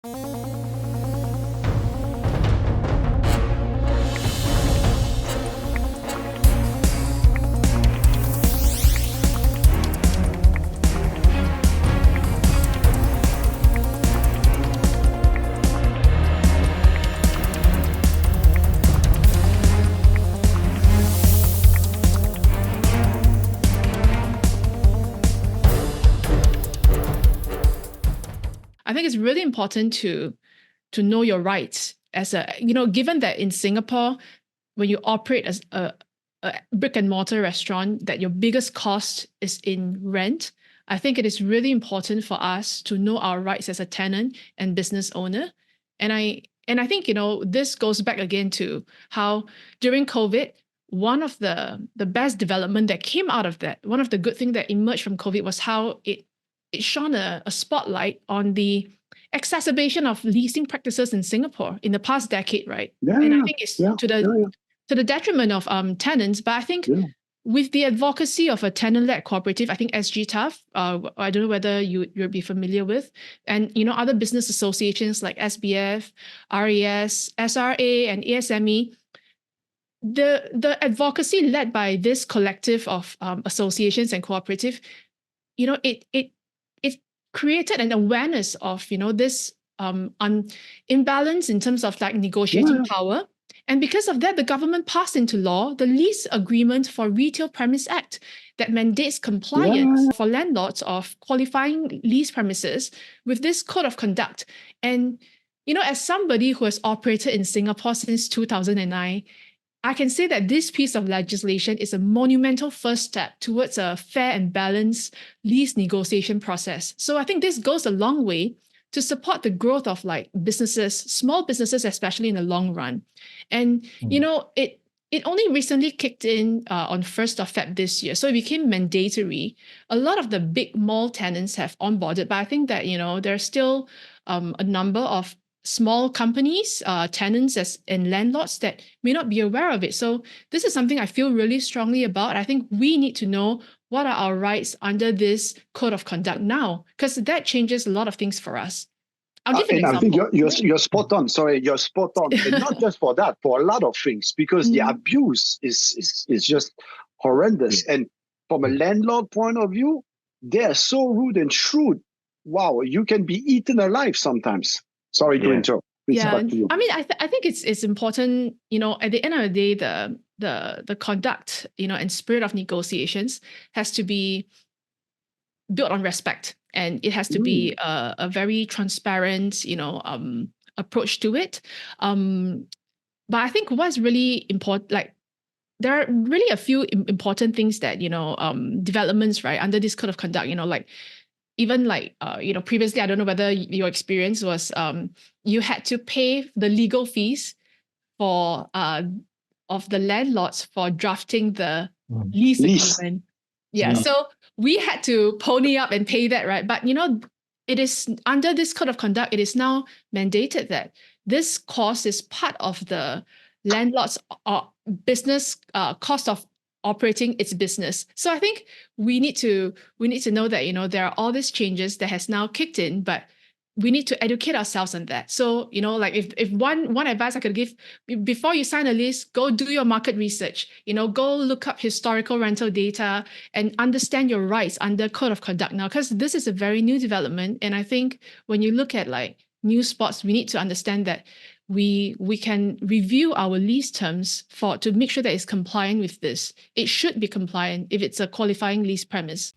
I think it's really important to know your rights as a, given that in Singapore, when you operate as a brick and mortar restaurant, that your biggest cost is in rent. I think it is really important for us to know our rights as a tenant and business owner. And I think, this goes back again to how during COVID, one of the best development that came out of that, one of the good things that emerged from COVID was how it shone a spotlight on the exacerbation of leasing practices in Singapore in the past decade, right? And I think it's to the detriment of tenants. But I think with the advocacy of a tenant-led cooperative, I think SG Tough, I don't know whether you'll be familiar with, and other business associations like SBF, RAS, SRA, and ASME, the advocacy led by this collective of associations and cooperative, it created an awareness of this imbalance in terms of like negotiating power. And because of that, the government passed into law the Lease Agreement for Retail Premise Act that mandates compliance for landlords of qualifying lease premises with this code of conduct. And as somebody who has operated in Singapore since 2009, I can say that this piece of legislation is a monumental first step towards a fair and balanced lease negotiation process. So I think this goes a long way to support the growth of like businesses, small businesses, especially in the long run. And, it only recently kicked in on 1st of Feb this year. So it became mandatory. A lot of the big mall tenants have onboarded, but I think that, there's still a number of small companies, tenants and landlords that may not be aware of it. So this is something I feel really strongly about. I think we need to know what are our rights under this code of conduct now, because that changes a lot of things for us. I'll give you an example. I think you're spot on. Sorry, you're spot on. And not just for that, for a lot of things, because the abuse is just horrendous. And from a landlord point of view, they are so rude and shrewd. Wow, you can be eaten alive sometimes. Sorry to interrupt. I mean, I think it's important, at the end of the day, the conduct, and spirit of negotiations has to be built on respect, and it has to be a very transparent, approach to it. But I think what's really important, like there are really a few important things that, developments, right, under this code of conduct, like even like, previously, I don't know whether your experience was, you had to pay the legal fees for of the landlords for drafting the lease agreement. So we had to pony up and pay that, right? But, it is under this code of conduct, it is now mandated that this cost is part of the landlord's business cost of operating its business. So I think we need to know that, there are all these changes that has now kicked in, but we need to educate ourselves on that. So, like if one advice I could give, before you sign a lease, go do your market research, go look up historical rental data and understand your rights under code of conduct now, because this is a very new development. And I think when you look at like new spots, we need to understand that we can review our lease terms to make sure that it's compliant with this. It should be compliant if it's a qualifying lease premise.